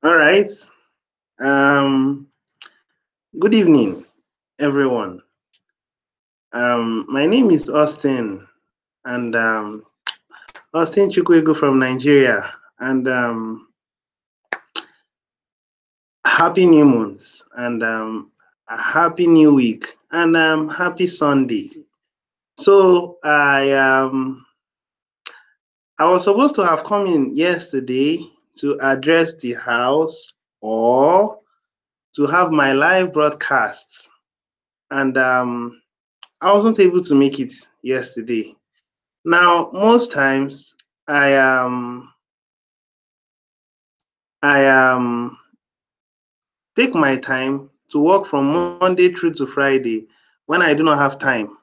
All right. Um, Good evening, everyone. My name is Austin, and Austin Chukwuegu from Nigeria. And happy new month, and a happy new week, and happy Sunday. So I was supposed to have come in yesterday to address the house or to have my live broadcast, and I wasn't able to make it yesterday. Now, most times I take my time to work from Monday through to Friday. When I do not have time,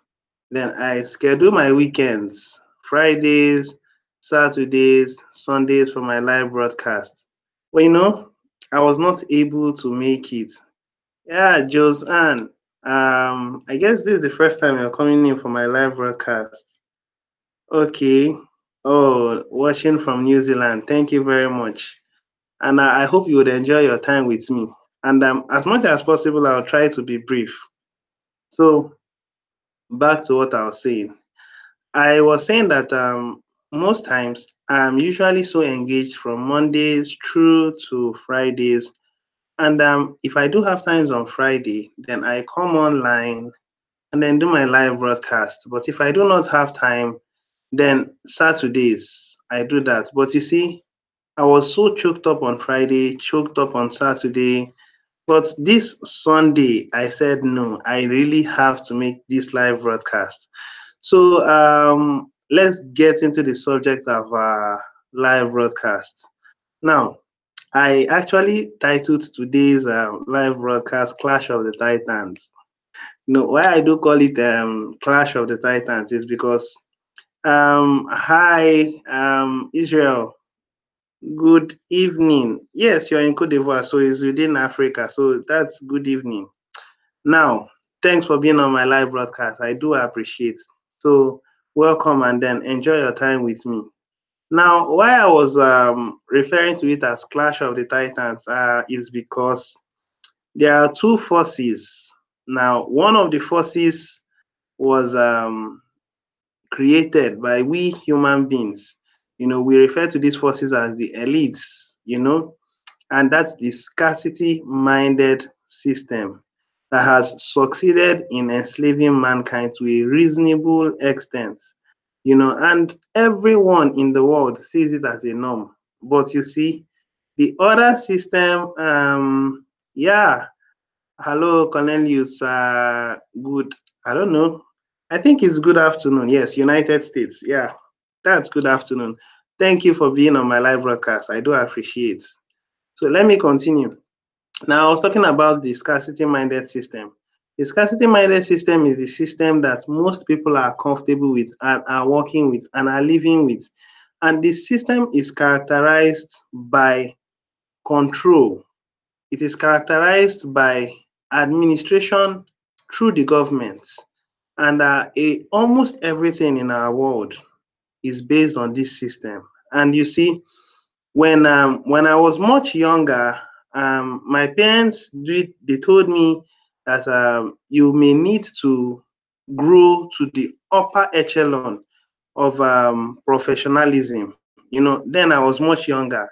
then I schedule my weekends, Fridays, Saturdays, Sundays for my live broadcast. But I was not able to make it. Yeah, Joseanne, I guess this is the first time you're coming in for my live broadcast. Okay. Oh, watching from New Zealand. Thank you very much. And I hope you would enjoy your time with me. And as much as possible, I'll try to be brief. So, back to what I was saying. I was saying that most times I'm usually so engaged from Mondays through to Fridays. And if I do have times on Friday, then I come online and then do my live broadcast. But if I do not have time, then Saturdays I do that. But you see, I was so choked up on Friday, choked up on Saturday. But this Sunday, I said, no, I really have to make this live broadcast. So let's get into the subject of live broadcast. Now, I actually titled today's live broadcast Clash of the Titans. Why I do call it Clash of the Titans is because, hi, Israel. Good evening. Yes, you're in Cote d'Ivoire, so it's within Africa. So that's good evening. Now, thanks for being on my live broadcast. I do appreciate. So welcome and then enjoy your time with me. Now, why I was referring to it as Clash of the Titans is because there are two forces. Now, one of the forces was created by we human beings. We refer to these forces as the elites, and that's the scarcity minded system that has succeeded in enslaving mankind to a reasonable extent, and everyone in the world sees it as a norm. But you see, the other system, yeah, hello, Cornelius, good, I don't know. I think it's good afternoon. Yes, United States. Yeah, that's good afternoon. Thank you for being on my live broadcast. I do appreciate. So let me continue. Now, I was talking about the scarcity minded system. The scarcity minded system is the system that most people are comfortable with and are working with and are living with. And the system is characterized by control. It is characterized by administration through the government. And almost everything in our world is based on this system. And you see, when I was much younger, my parents they told me that you may need to grow to the upper echelon of professionalism. Then I was much younger,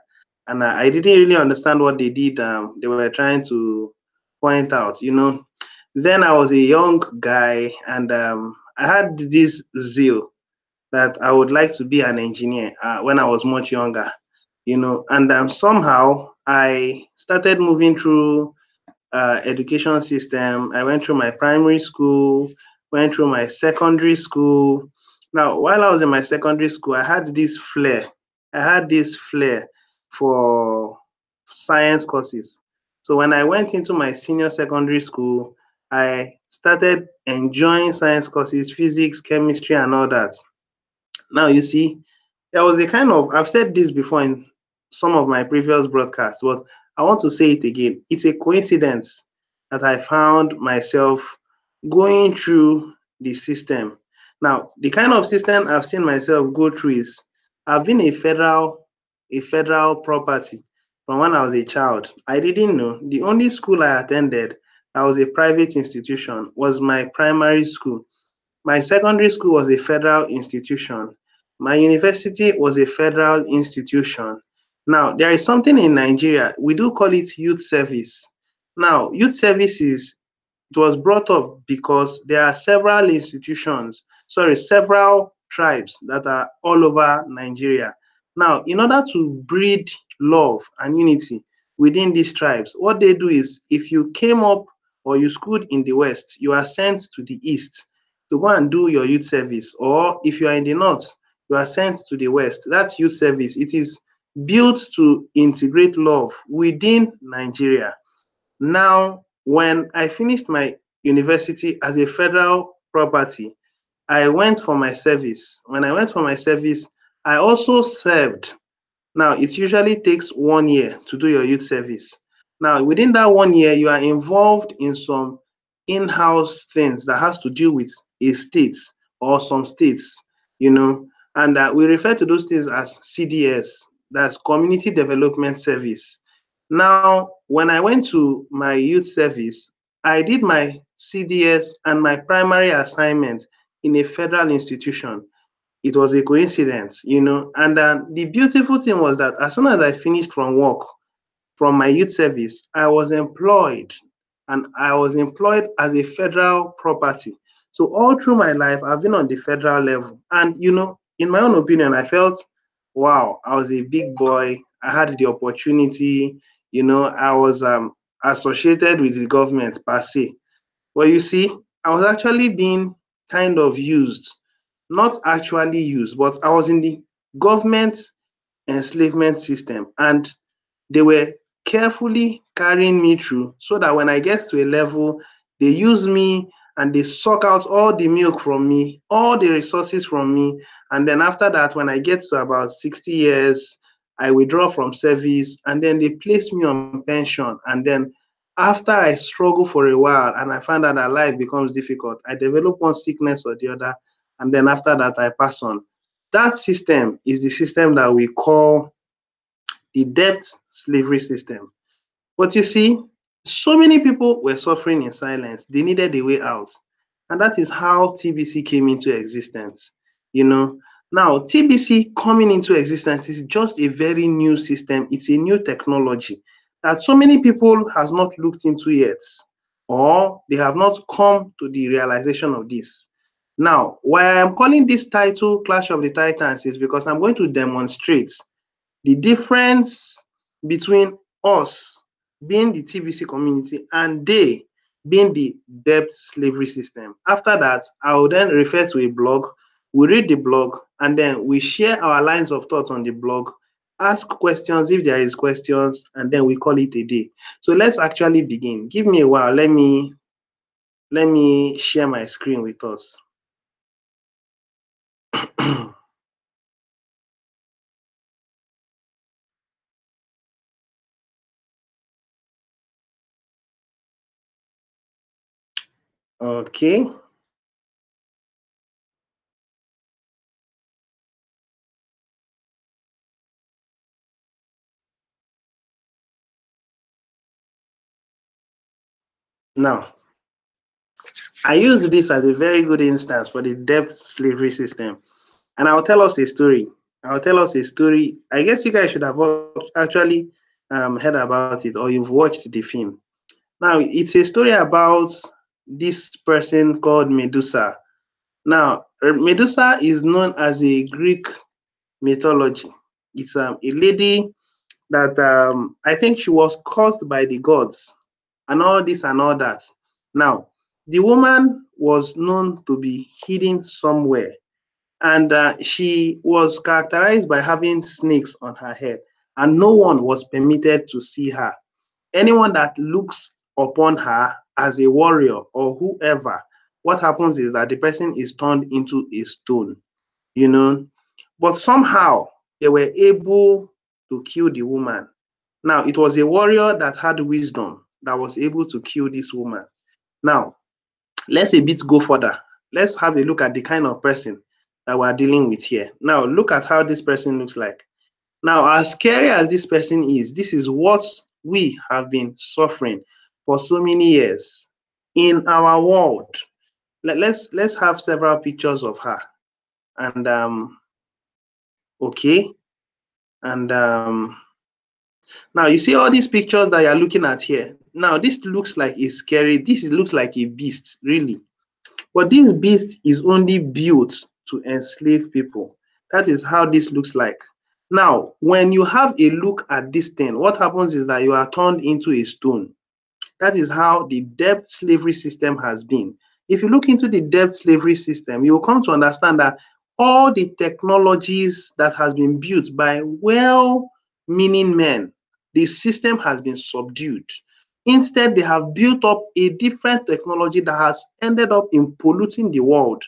and I didn't really understand what they did. They were trying to point out. Then I was a young guy, and I had this zeal that I would like to be an engineer when I was much younger, and somehow I started moving through education system. I went through my primary school, went through my secondary school. Now, while I was in my secondary school, I had this flair. I had this flair for science courses. So when I went into my senior secondary school, I started enjoying science courses, physics, chemistry, and all that. Now, you see, there was a kind of, I've said this before in some of my previous broadcasts, but I want to say it again. It's a coincidence that I found myself going through the system. Now, the kind of system I've seen myself go through is I've been a federal a federal property from when I was a child. I didn't know. The only school I attended that was a private institution was my primary school. My secondary school was a federal institution. My university was a federal institution. Now, there is something in Nigeria, we do call it youth service. Now, youth service is it was brought up because there are several tribes that are all over Nigeria. Now, in order to breed love and unity within these tribes, what they do is if you came up or you schooled in the West, you are sent to the East to go and do your youth service. Or if you are in the North, you are sent to the West. That's youth service. It is built to integrate love within Nigeria. Now, when I finished my university as a federal property, I went for my service. When I went for my service, I also served. Now, it usually takes 1 year to do your youth service. Now, within that 1 year, you are involved in some in-house things that has to do with a state or some states, you know, and we refer to those things as CDS, that's Community Development Service. Now, when I went to my youth service, I did my CDS and my primary assignment in a federal institution. It was a coincidence, you know. And the beautiful thing was that as soon as I finished from work, from my youth service, I was employed, and I was employed as a federal property. So all through my life, I've been on the federal level. And, you know, in my own opinion, I felt, wow, I was a big boy. I had the opportunity, you know, I was associated with the government per se. But you see, I was actually being kind of used, not actually used, but I was in the government enslavement system. And they were carefully carrying me through so that when I get to a level, they use me and they suck out all the milk from me, all the resources from me. And then after that, when I get to about 60 years, I withdraw from service and then they place me on pension. And then after I struggle for a while and I find out that life becomes difficult, I develop one sickness or the other. And then after that, I pass on. That system is the system that we call the debt slavery system. But you see, so many people were suffering in silence. They needed a way out. And that is how TBC came into existence. You know, now TBC coming into existence is just a very new system. It's a new technology that so many people has not looked into yet, or they have not come to the realization of this. Now, why I'm calling this title Clash of the Titans is because I'm going to demonstrate the difference between us being the TBC community and they being the debt slavery system. After that, I will then refer to a blog, we read the blog, and then we share our lines of thought on the blog, ask questions if there is questions, and then we call it a day. So let's actually begin. Give me a while. Let me share my screen with us. Okay. Now, I use this as a very good instance for the debt slavery system. And I'll tell us a story. I'll tell us a story. I guess you guys should have actually heard about it or you've watched the film. Now, it's a story about this person called Medusa. Now, Medusa is known as a Greek mythology. It's a lady that I think she was caused by the gods and all this and all that. Now, the woman was known to be hidden somewhere, and she was characterized by having snakes on her head, and no one was permitted to see her. Anyone that looks upon her as a warrior or whoever, what happens is that the person is turned into a stone, you know. But somehow they were able to kill the woman. Now, it was a warrior that had wisdom that was able to kill this woman. Now, let's a bit go further. Let's have a look at the kind of person that we're dealing with here. Now, look at how this person looks like. Now, as scary as this person is, this is what we have been suffering for so many years in our world. Let's have several pictures of her. And okay, and now you see all these pictures that you're looking at here. Now this looks like a scary, this looks like a beast, really. But this beast is only built to enslave people. That is how this looks like. Now, when you have a look at this thing, what happens is that you are turned into a stone. That is how the debt slavery system has been. If you look into the debt slavery system, you will come to understand that all the technologies that has been built by well-meaning men, the system has been subdued. Instead, they have built up a different technology that has ended up in polluting the world,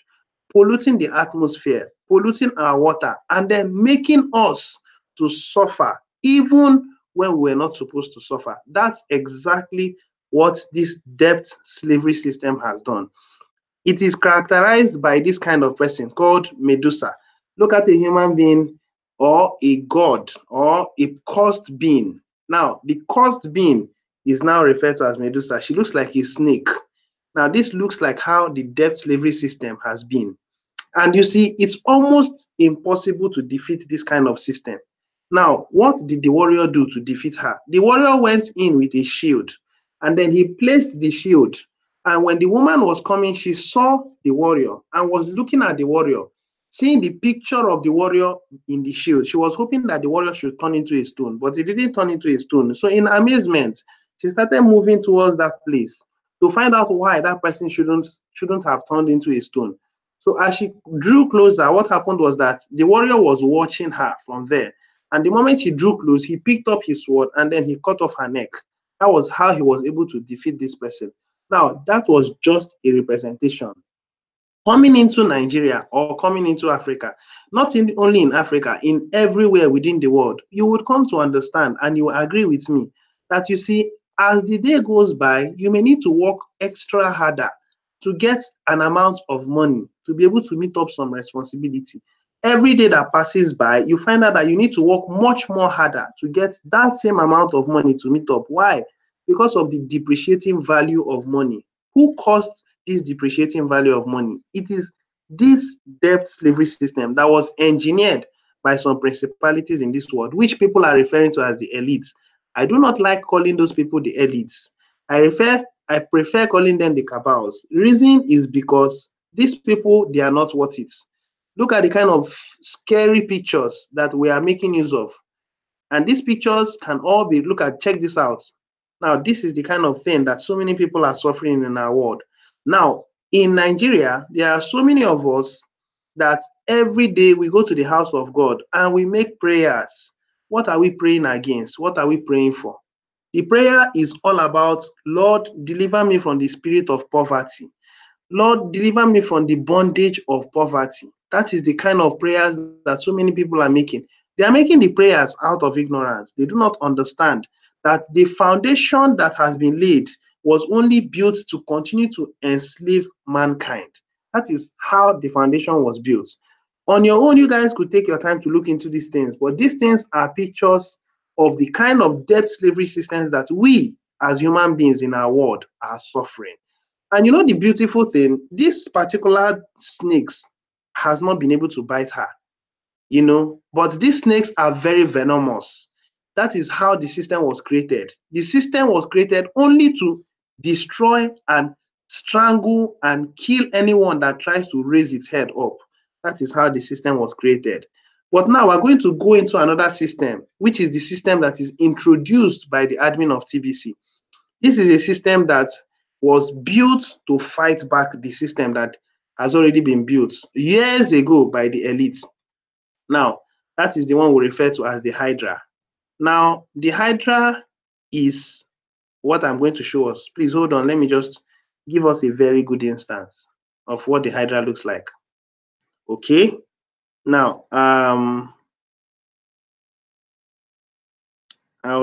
polluting the atmosphere, polluting our water, and then making us to suffer even when we were not supposed to suffer. That's exactly what this debt slavery system has done. It is characterized by this kind of person called Medusa. Look at a human being or a god or a cursed being. Now, the cursed being is now referred to as Medusa. She looks like a snake. Now, this looks like how the debt slavery system has been. And you see, it's almost impossible to defeat this kind of system. Now, what did the warrior do to defeat her? The warrior went in with a shield, and then he placed the shield. And when the woman was coming, she saw the warrior and was looking at the warrior, seeing the picture of the warrior in the shield. She was hoping that the warrior should turn into a stone, but it didn't turn into a stone. So in amazement, she started moving towards that place to find out why that person shouldn't have turned into a stone. So as she drew closer, what happened was that the warrior was watching her from there. And the moment she drew close, he picked up his sword and then he cut off her neck. That was how he was able to defeat this person. Now, that was just a representation. Coming into Nigeria or coming into Africa, not only in Africa, in everywhere within the world, you would come to understand and you will agree with me that you see, as the day goes by, you may need to work extra harder to get an amount of money to be able to meet up some responsibility. Every day that passes by, you find out that you need to work much more harder to get that same amount of money to meet up. Why? Because of the depreciating value of money. Who caused this depreciating value of money? It is this debt slavery system that was engineered by some principalities in this world, which people are referring to as the elites. I do not like calling those people the elites. I prefer calling them the cabals. Reason is because these people, they are not worth it. Look at the kind of scary pictures that we are making use of. And these pictures can all be, look at, check this out. Now, this is the kind of thing that so many people are suffering in our world. Now, in Nigeria, there are so many of us that every day we go to the house of God and we make prayers. What are we praying against? What are we praying for? The prayer is all about, Lord, deliver me from the spirit of poverty. Lord, deliver me from the bondage of poverty. That is the kind of prayers that so many people are making. They are making the prayers out of ignorance. They do not understand that the foundation that has been laid was only built to continue to enslave mankind. That is how the foundation was built. On your own, you guys could take your time to look into these things, but these things are pictures of the kind of debt slavery systems that we as human beings in our world are suffering. And you know the beautiful thing, this particular snakes has not been able to bite her, but these snakes are very venomous. That is how the system was created. The system was created only to destroy and strangle and kill anyone that tries to raise its head up. That is how the system was created. But now we're going to go into another system, which is the system that is introduced by the admin of TBC. This is a system that was built to fight back the system that has already been built years ago by the elites. Now, that is the one we refer to as the Hydra. Now, the Hydra is what I'm going to show us. Please hold on. Let me just give us a very good instance of what the Hydra looks like. Okay. Now, I'll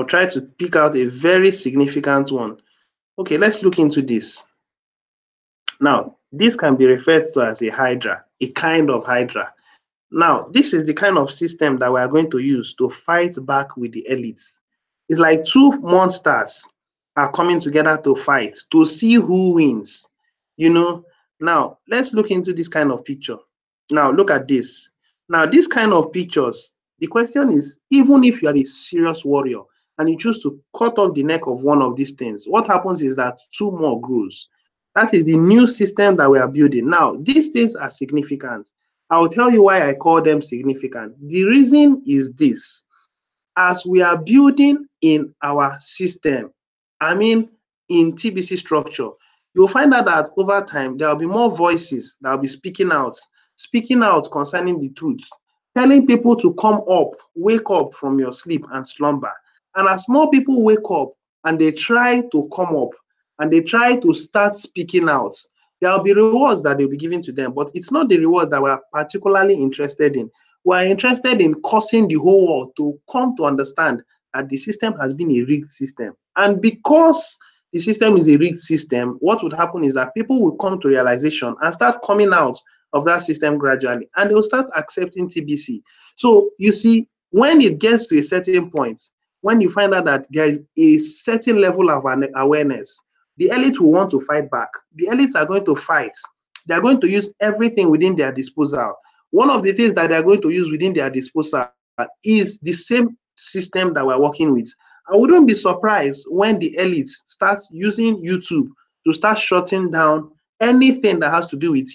try to pick out a very significant one. Okay, let's look into this. Now, this can be referred to as a Hydra, a kind of Hydra. Now, this is the kind of system that we are going to use to fight back with the elites. It's like two monsters are coming together to fight, to see who wins. You know, now let's look into this kind of picture. Now, look at this. Now, this kind of pictures, the question is, even if you are a serious warrior and you choose to cut off the neck of one of these things, what happens is that two more grows. That is the new system that we are building. Now, these things are significant. I will tell you why I call them significant. The reason is this. As we are building in our system, I mean in TBC structure, you'll find out that over time, there will be more voices that will be speaking out concerning the truth, telling people to come up, wake up from your sleep and slumber. And as more people wake up and they try to come up and they try to start speaking out, there will be rewards that they'll be given to them, but it's not the reward that we're particularly interested in. We're interested in causing the whole world to come to understand that the system has been a rigged system. And because the system is a rigged system, what would happen is that people will come to realization and start coming out of that system gradually, and they'll start accepting TBC. So you see, when it gets to a certain point, when you find out that there is a certain level of awareness, the elites will want to fight back. The elites are going to fight. They're going to use everything within their disposal. One of the things that they're going to use within their disposal is the same system that we're working with. I wouldn't be surprised when the elites start using YouTube to start shutting down anything that has to do with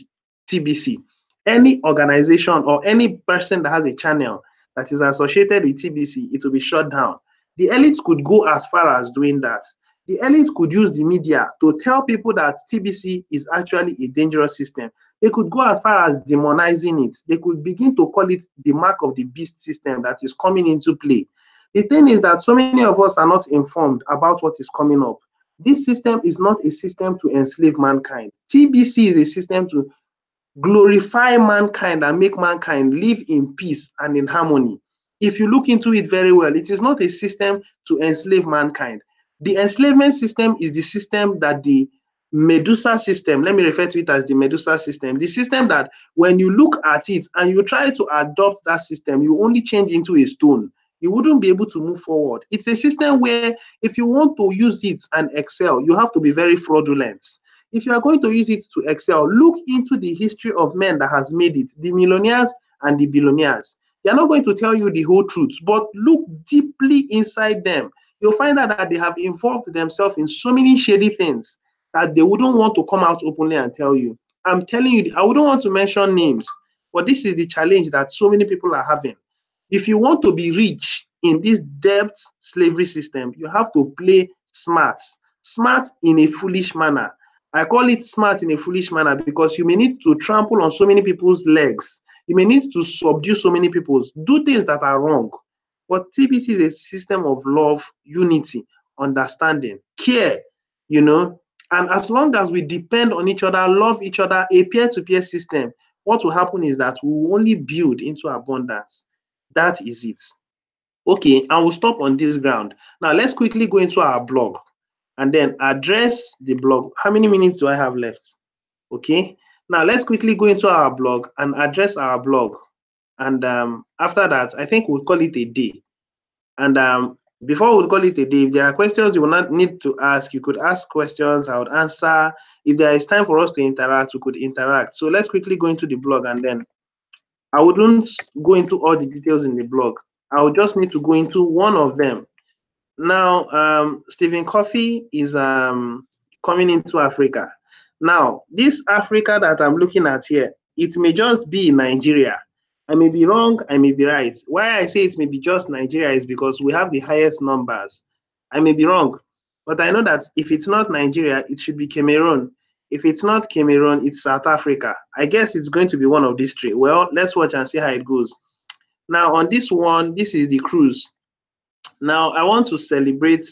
TBC. Any organization or any person that has a channel that is associated with TBC, it will be shut down. The elites could go as far as doing that. The elites could use the media to tell people that TBC is actually a dangerous system. They could go as far as demonizing it. They could begin to call it the mark of the beast system that is coming into play. The thing is that so many of us are not informed about what is coming up. This system is not a system to enslave mankind. TBC is a system to glorify mankind and make mankind live in peace and in harmony. If you look into it very well, it is not a system to enslave mankind. The enslavement system is the system that the Medusa system, let me refer to it as the Medusa system, the system that when you look at it and you try to adopt that system, you only change into a stone. You wouldn't be able to move forward. It's a system where if you want to use it and excel, you have to be very fraudulent. If you are going to use it to excel, look into the history of men that has made it, the millionaires and the billionaires. They are not going to tell you the whole truth, but look deeply inside them. You'll find out that they have involved themselves in so many shady things that they wouldn't want to come out openly and tell you. I'm telling you, I wouldn't want to mention names, but this is the challenge that so many people are having. If you want to be rich in this debt slavery system, you have to play smart in a foolish manner. I call it smart in a foolish manner because you may need to trample on so many people's legs. You may need to subdue so many people, do things that are wrong. But TBC is a system of love, unity, understanding, care, you know. And as long as we depend on each other, love each other, a peer-to-peer system, what will happen is that we will only build into abundance. That is it. Okay, and we'll stop on this ground. Now, let's quickly go into our blog and then address the blog. How many minutes do I have left? Okay, now let's quickly go into our blog and address our blog. And after that, I think we'll call it a day. And before we call it a day, if there are questions you will not need to ask, you could ask questions, I would answer. If there is time for us to interact, we could interact. So let's quickly go into the blog, and then I wouldn't go into all the details in the blog. I would just need to go into one of them. Now, Stephen Coffey is coming into Africa. Now, this Africa that I'm looking at here, it may just be Nigeria. I may be wrong, I may be right. Why I say it may be just Nigeria is because we have the highest numbers. I may be wrong, but I know that if it's not Nigeria, it should be Cameroon. If it's not Cameroon, it's South Africa. I guess it's going to be one of these three. Well, let's watch and see how it goes. Now, on this one, this is the cruise. Now, I want to celebrate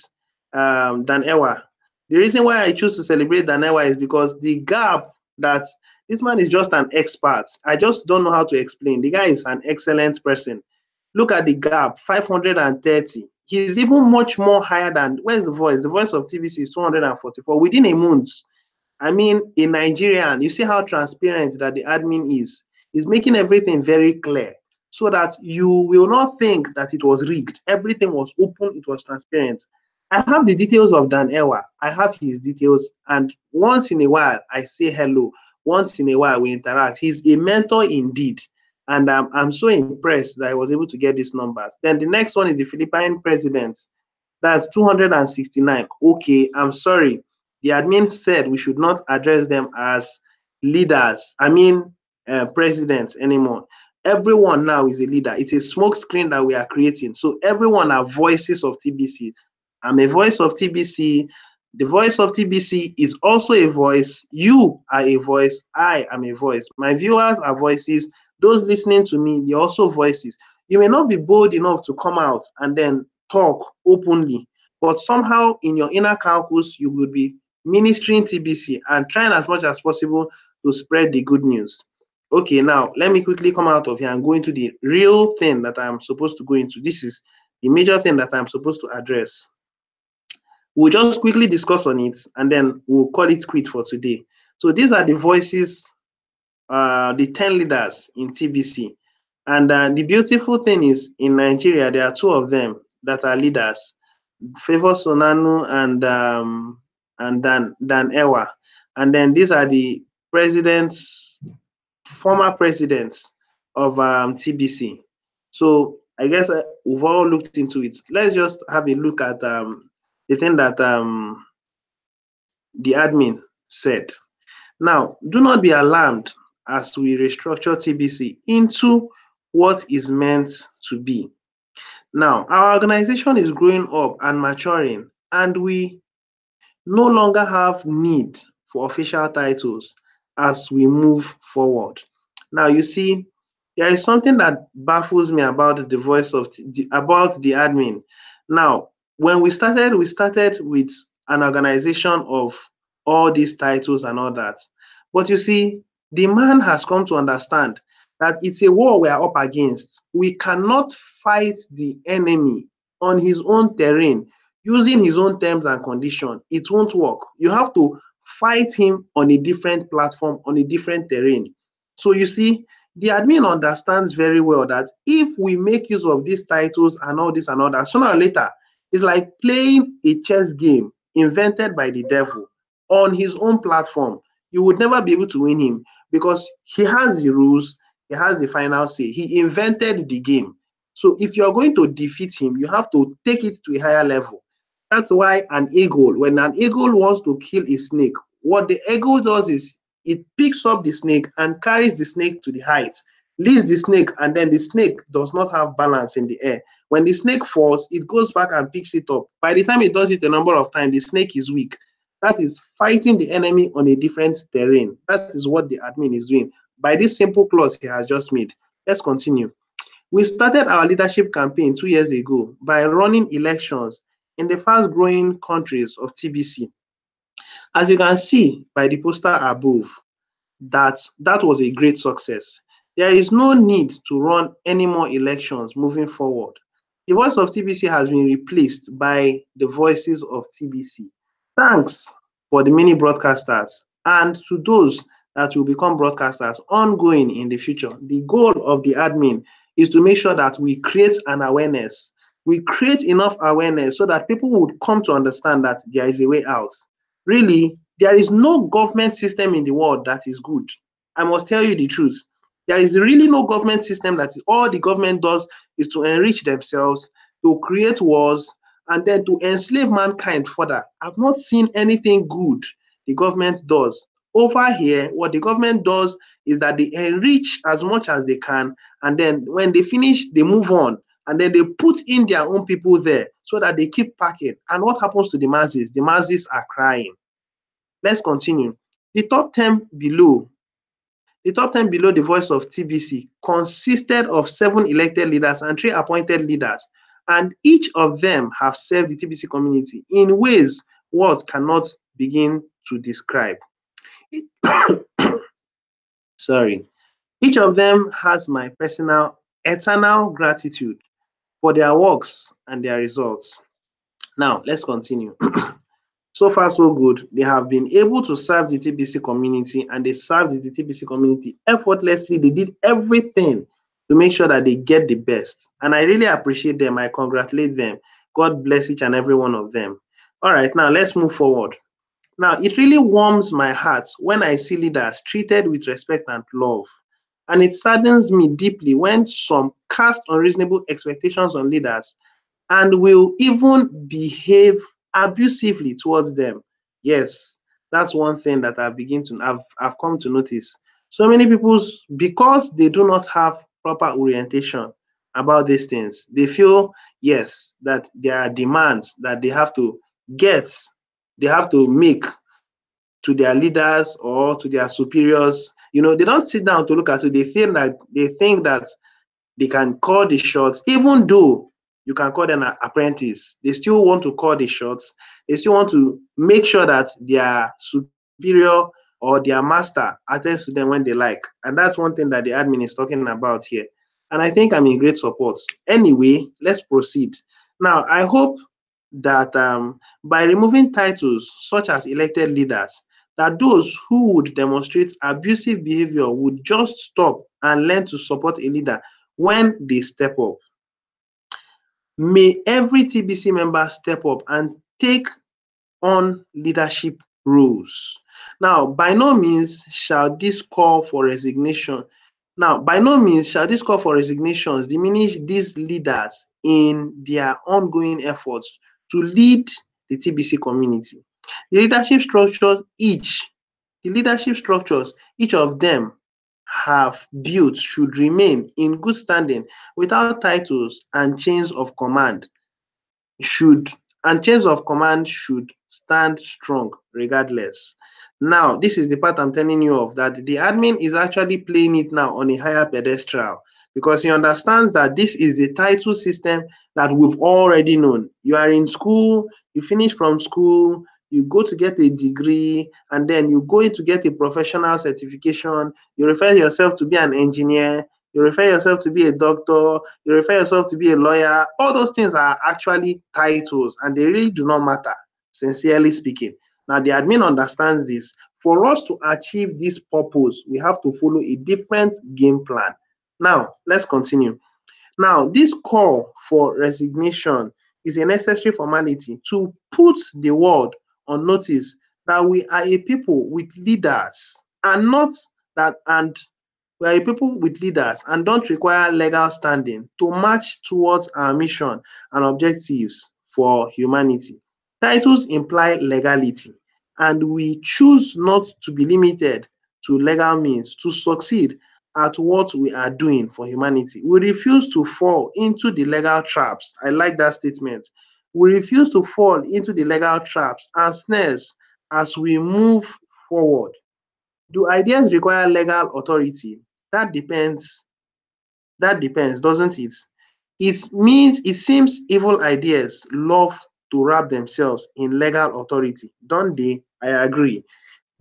Dan Ewa. The reason why I choose to celebrate Dan Ewa is because the gap that this man is just an expert. I just don't know how to explain. The guy is an excellent person. Look at the gap, 530. He's even much more higher than, where's the voice? The voice of TBC is 244 within a month. I mean, in Nigerian, you see how transparent that the admin is. He's making everything very clear. so that you will not think that it was rigged. Everything was open, it was transparent. I have the details of Dan Ewa. I have his details, and once in a while I say hello. Once in a while we interact. He's a mentor indeed, and I'm so impressed that I was able to get these numbers. Then the next one is the Philippine president. That's 269. Okay, I'm sorry. The admin said we should not address them as leaders. I mean, presidents anymore. Everyone now is a leader. It's a smoke screen that we are creating. So everyone are voices of TBC. I'm a voice of TBC. The voice of TBC is also a voice. You are a voice. I am a voice. My viewers are voices. Those listening to me, they're also voices. You may not be bold enough to come out and then talk openly, but somehow in your inner calculus, you will be ministering TBC and trying as much as possible to spread the good news. Okay, now let me quickly come out of here and go into the real thing that I'm supposed to go into. This is the major thing that I'm supposed to address. We'll just quickly discuss on it and then we'll call it quit for today. So these are the voices, the 10 leaders in TBC. And the beautiful thing is in Nigeria, there are two of them that are leaders, Favor Sonanu and Dan Ewa. And then these are the presidents, former presidents of TBC. So I guess we've all looked into it. Let's just have a look at the thing that the admin said. Now, do not be alarmed as we restructure TBC into what is meant to be. Now, our organization is growing up and maturing, and we no longer have need for official titles as we move forward. Now, you see, there is something that baffles me about the voice of about the admin. Now, when we started with an organization of all these titles and all that. But you see, the man has come to understand that it's a war we are up against. We cannot fight the enemy on his own terrain using his own terms and conditions. It won't work. You have to fight him on a different platform, on a different terrain. So you see, the admin understands very well that if we make use of these titles and all this and all that, sooner or later, it's like playing a chess game invented by the devil on his own platform. You would never be able to win him because he has the rules, he has the final say. He invented the game. So if you're going to defeat him, you have to take it to a higher level. That's why an eagle, when an eagle wants to kill a snake, what the eagle does is it picks up the snake and carries the snake to the height, leaves the snake, and then the snake does not have balance in the air. When the snake falls, it goes back and picks it up. By the time it does it a number of times, the snake is weak. That is fighting the enemy on a different terrain. That is what the admin is doing by this simple clause he has just made. Let's continue. We started our leadership campaign 2 years ago by running elections in the fast-growing countries of TBC. As you can see by the poster above, that was a great success. There is no need to run any more elections moving forward. The voice of TBC has been replaced by the voices of TBC. Thanks for the many broadcasters and to those that will become broadcasters ongoing in the future. The goal of the admin is to make sure that we create an awareness. We create enough awareness so that people would come to understand that there is a way out. Really, there is no government system in the world that is good. I must tell you the truth. There is really no government system that is, all the government does is to enrich themselves, to create wars, and then to enslave mankind further. I've not seen anything good the government does. Over here, what the government does is that they enrich as much as they can, and then when they finish, they move on, and then they put in their own people there so that they keep packing. And what happens to the masses? The masses are crying. Let's continue. The top 10 below the voice of TBC consisted of 7 elected leaders and 3 appointed leaders, and each of them have served the TBC community in ways words cannot begin to describe. Sorry. Each of them has my personal eternal gratitude for their works and their results. Now, let's continue. So far, so good. They have been able to serve the TBC community, and they served the TBC community effortlessly. They did everything to make sure that they get the best. And I really appreciate them. I congratulate them. God bless each and every one of them. All right, now let's move forward. Now, it really warms my heart when I see leaders treated with respect and love. And it saddens me deeply when some cast unreasonable expectations on leaders and will even behave abusively towards them. Yes, that's one thing that I've come to notice. So many people, because they do not have proper orientation about these things, they feel, yes, that there are demands that get, they have to make to their leaders or to their superiors. They don't sit down to look at it. They think that they can call the shots, even though you can call them an apprentice. They still want to call the shots. They still want to make sure that their superior or their master attends to them when they like. And that's one thing that the admin is talking about here. And I think I'm in great support. Anyway, let's proceed. Now, I hope that by removing titles such as elected leaders, that those who would demonstrate abusive behavior would just stop and learn to support a leader when they step up. May every TBC member step up and take on leadership roles. Now, by no means shall this call for resignation. Now, by no means shall this call for resignations diminish these leaders in their ongoing efforts to lead the TBC community. The leadership structures each of them have built should remain in good standing without titles, and should chains of command should stand strong regardless. Now, this is the part I'm telling you of, that the admin is actually playing it now on a higher pedestal, because he understands that this is the title system that we've already known. You are in school, you finish from school, you go to get a degree, and then you go in to get a professional certification. You refer yourself to be an engineer, you refer yourself to be a doctor, you refer yourself to be a lawyer. All those things are actually titles, and they really do not matter, sincerely speaking. Now, the admin understands this. For us to achieve this purpose, we have to follow a different game plan. Now, let's continue. Now, this call for resignation is a necessary formality to put the world on notice that we are a people with leaders, and not that and we are a people with leaders and don't require legal standing to march towards our mission and objectives for humanity. Titles imply legality, and we choose not to be limited to legal means to succeed at what we are doing for humanity. We refuse to fall into the legal traps. I like that statement. We refuse to fall into the legal traps and snares as we move forward. Do ideas require legal authority? That depends. That depends, doesn't it? It seems evil ideas love to wrap themselves in legal authority, don't they? I agree.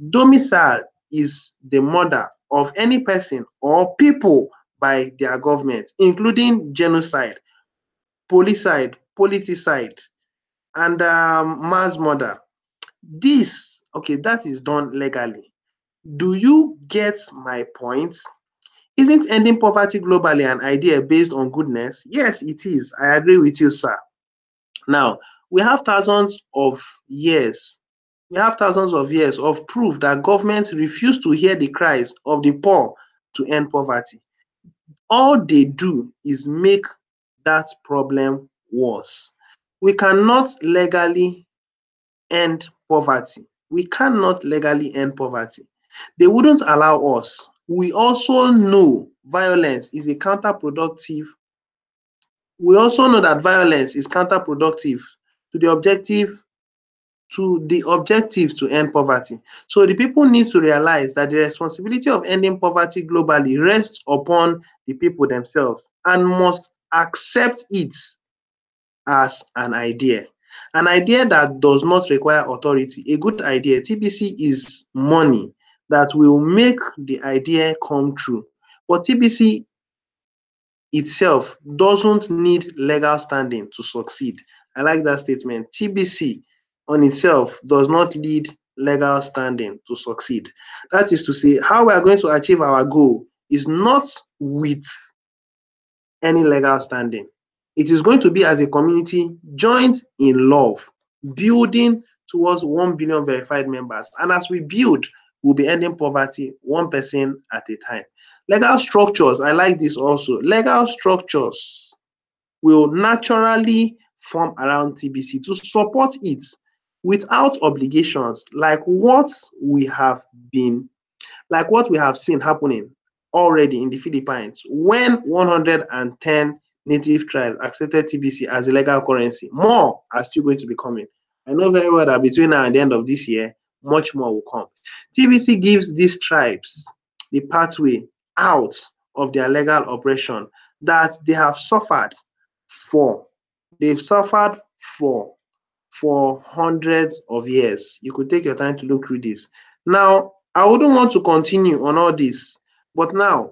Domicile is the murder of any person or people by their government, including genocide, politicide, and mass murder. That is done legally. Do you get my point? Isn't ending poverty globally an idea based on goodness? Yes, it is. I agree with you, sir. Now, we have thousands of years. We have thousands of years of proof that governments refuse to hear the cries of the poor to end poverty. All they do is make that problem worse. We cannot legally end poverty. We cannot legally end poverty. They wouldn't allow us. We also know violence is a counterproductive. We also know that violence is counterproductive to the objective to end poverty. So the people need to realize that the responsibility of ending poverty globally rests upon the people themselves, and must accept it as an idea. An idea that does not require authority. A good idea. TBC is money that will make the idea come true. But TBC itself doesn't need legal standing to succeed. I like that statement. TBC on itself does not need legal standing to succeed. That is to say, how we are going to achieve our goal is not with any legal standing. It is going to be as a community joined in love, building towards 1 billion verified members. And as we build, we'll be ending poverty one person at a time. Legal structures, I like this also. Legal structures will naturally form around TBC to support it without obligations been like what we have seen happening already in the Philippines when 110 native tribes accepted TBC as a legal currency. More are still going to be coming. I know very well that between now and the end of this year, much more will come. TBC gives these tribes the pathway out of their legal oppression that they have suffered for. They've suffered for hundreds of years. You could take your time to look through this. Now, I wouldn't want to continue on all this, but now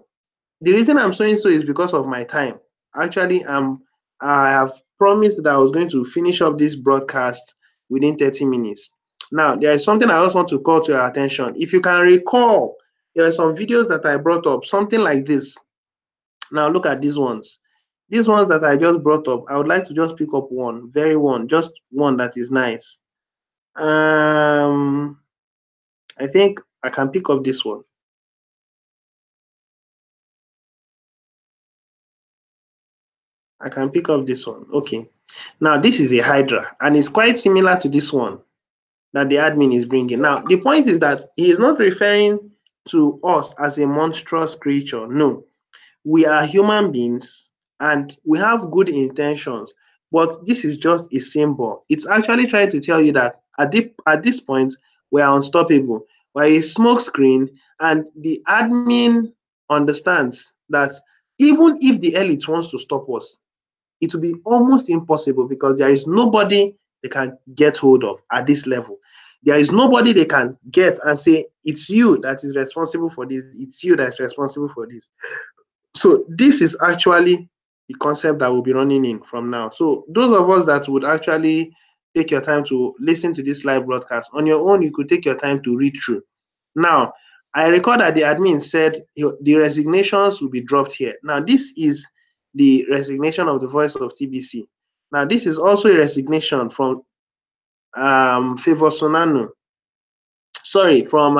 the reason I'm saying so is because of my time. Actually, I have promised that I was going to finish up this broadcast within 30 minutes. Now, there is something I also want to call to your attention. If you can recall, there are some videos that I brought up, something like this. Now, look at these ones. These ones that I just brought up, I would like to just pick up one, just one that is nice. I think I can pick up this one. I can pick up this one. Okay. Now, this is a Hydra, and it's quite similar to this one that the admin is bringing. Now, the point is that he is not referring to us as a monstrous creature. No, we are human beings and we have good intentions, but this is just a symbol. It's actually trying to tell you that at this point, we are unstoppable. We're a smoke screen, and the admin understands that even if the elite wants to stop us, it will be almost impossible because there is nobody they can get hold of at this level. There is nobody they can get and say, it's you that is responsible for this, it's you that is responsible for this. So this is actually the concept that we'll be running in from now. So those of us that would actually take your time to listen to this live broadcast, on your own, you could take your time to read through. Now, I recall that the admin said the resignations will be dropped here. Now, this is the resignation of the voice of TBC. Now, this is also a resignation from Favor Sonano. Sorry, from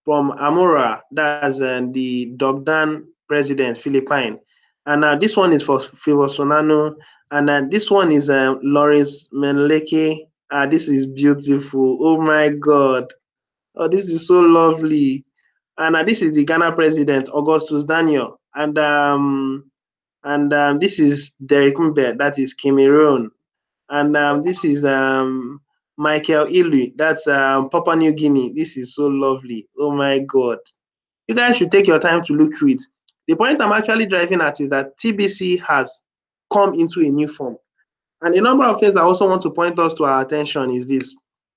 Amora, that's the Dogdan president, Philippine. And this one is for Favor Sonano. And this one is Lawrence Menleke. This is beautiful. Oh my God. Oh, this is so lovely. And this is the Ghana president, Augustus Daniel. And this is Derek Mbe, that is Cameroon. And this is Michael Ilu, that's Papua New Guinea. This is so lovely. Oh my God. You guys should take your time to look through it. The point I'm actually driving at is that TBC has come into a new form. And a number of things I also want to point us to our attention is this.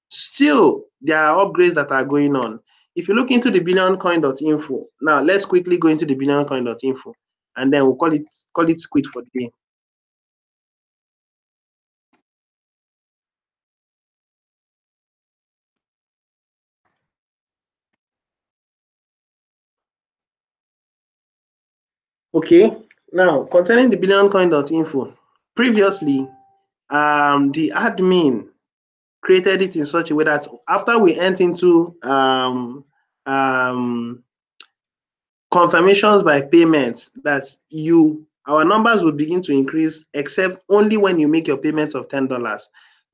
Still, there are upgrades that are going on. If you look into the billioncoin.info, now let's quickly go into the billioncoin.info and then we'll call it quit for the day. Okay, now concerning the billioncoin.info, previously, the admin created it in such a way that after we enter into confirmations by payment, that our numbers will begin to increase, except only when you make your payments of $10.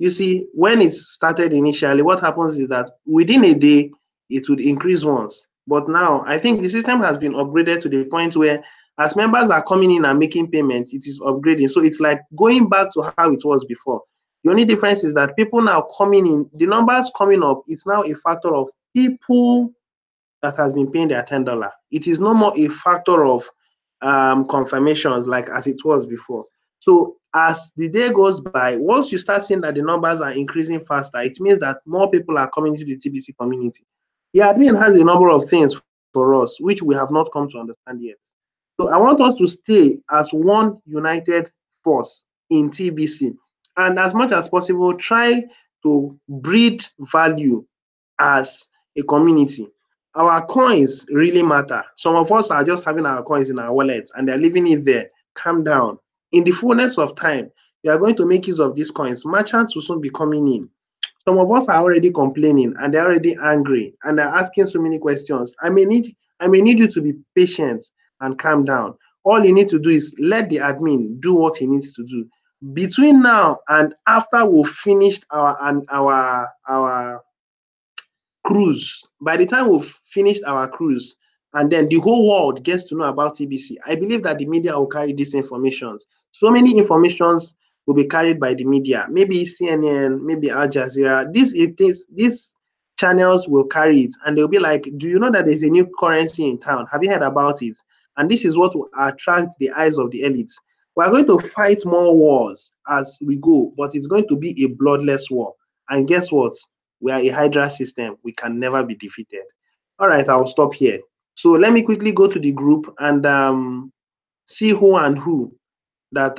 You see, when it started initially, what happens is that within a day, it would increase once. But now, I think the system has been upgraded to the point where as members are coming in and making payments, it is upgrading. So it's like going back to how it was before. The only difference is that people now coming in, the numbers coming up, it's now a factor of people that has been paying their $10. It is no more a factor of confirmations like as it was before. So as the day goes by, once you start seeing that the numbers are increasing faster, it means that more people are coming to the TBC community. The admin has a number of things for us, which we have not come to understand yet. So I want us to stay as one united force in TBC. And as much as possible, try to breed value as a community. Our coins really matter. Some of us are just having our coins in our wallets and they're leaving it there. calm down. In the fullness of time, we are going to make use of these coins. Merchants will soon be coming in. Some of us are already complaining and they're already angry and they're asking so many questions. I may need you to be patient and calm down. All you need to do is let the admin do what he needs to do. Between now and after we've finished our cruise, by the time we've finished our cruise, and then the whole world gets to know about TBC, I believe that the media will carry these informations. So many informations will be carried by the media, maybe CNN, maybe Al Jazeera. These channels will carry it, and they'll be like, "Do you know that there's a new currency in town? Have you heard about it?" And this is what will attract the eyes of the elites. We are going to fight more wars as we go, but it's going to be a bloodless war. And guess what? We are a Hydra system. We can never be defeated. All right, I'll stop here. So let me quickly go to the group and see who and who that.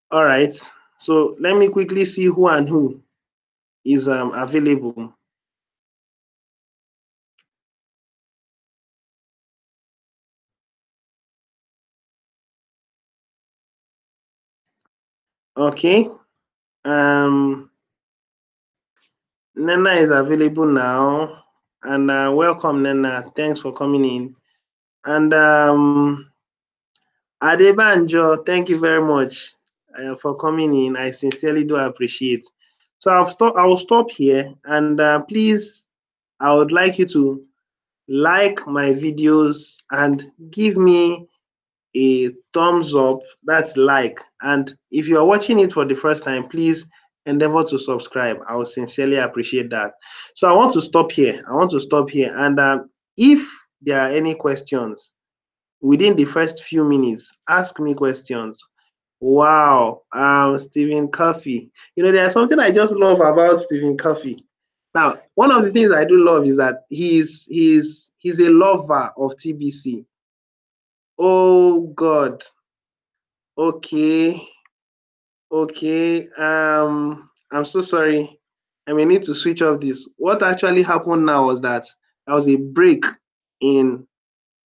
All right. So let me quickly see who and who is available. Okay. Nena is available now, and welcome, Nena. Thanks for coming in. And Adebanjo, thank you very much for coming in. I sincerely do appreciate. So I will stop here, and please, I would like you to like my videos and give me a thumbs up. That's like. And if you are watching it for the first time, please endeavor to subscribe. I would sincerely appreciate that. So I want to stop here. And if there are any questions within the first few minutes, ask me questions. Wow, Stephen Coffey. You know, there's something I just love about Stephen Coffey. Now, one of the things I do love is that he's a lover of TBC. Oh God. Okay. I'm so sorry. I may need to switch off this. What actually happened now was that there was a break in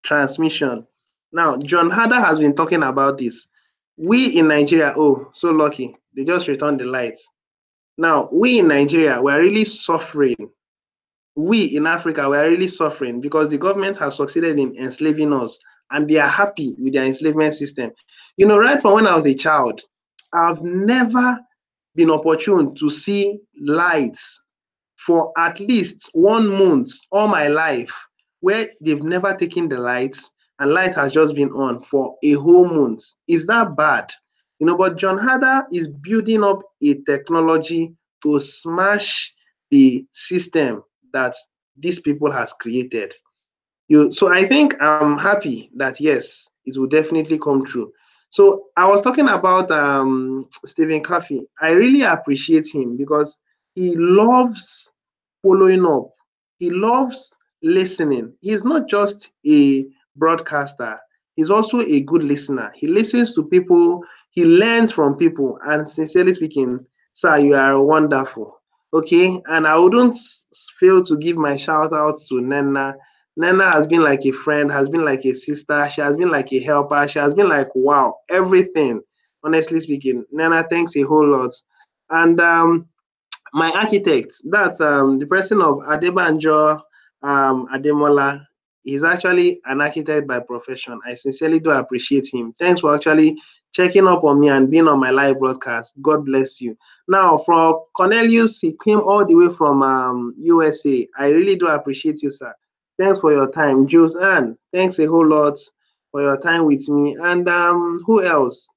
transmission. Now, John Hada has been talking about this. We in Nigeria, oh, so lucky. They just returned the lights. Now, we in Nigeria, we're really suffering. We in Africa, we're really suffering because the government has succeeded in enslaving us and they are happy with their enslavement system. You know, right from when I was a child, I've never been opportune to see lights for at least 1 month all my life where they've never taken the lights and light has just been on for a whole month. Is that bad? You know, but John Hada is building up a technology to smash the system that these people has created. So I think I'm happy that yes, it will definitely come true. So I was talking about Stephen Coffey. I really appreciate him because he loves following up. He loves listening. He's not just a broadcaster. He's also a good listener. He listens to people. He learns from people. And sincerely speaking, sir, you are wonderful. Okay, and I wouldn't fail to give my shout out to Nena. Nena has been like a friend, has been like a sister, she has been like a helper, she has been like, wow, everything. Honestly speaking, Nena, thanks a whole lot. And my architect, that's the person of Adebanjo Ademola. He's actually an architect by profession. I sincerely do appreciate him. Thanks for actually checking up on me and being on my live broadcast. God bless you. Now, for Cornelius, he came all the way from USA. I really do appreciate you, sir. Thanks for your time. Jules Ann, thanks a whole lot for your time with me. And who else?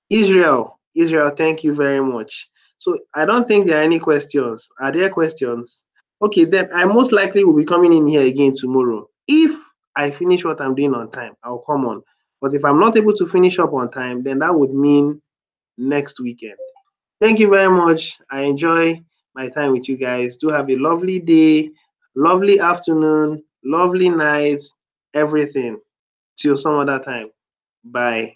Israel, thank you very much. So I don't think there are any questions. Are there questions? Okay, then I most likely will be coming in here again tomorrow. If I finish what I'm doing on time, I'll come on. But if I'm not able to finish up on time, then that would mean next weekend. Thank you very much. I enjoy my time with you guys. Do have a lovely day, lovely afternoon, lovely night, everything. Till some other time. Bye.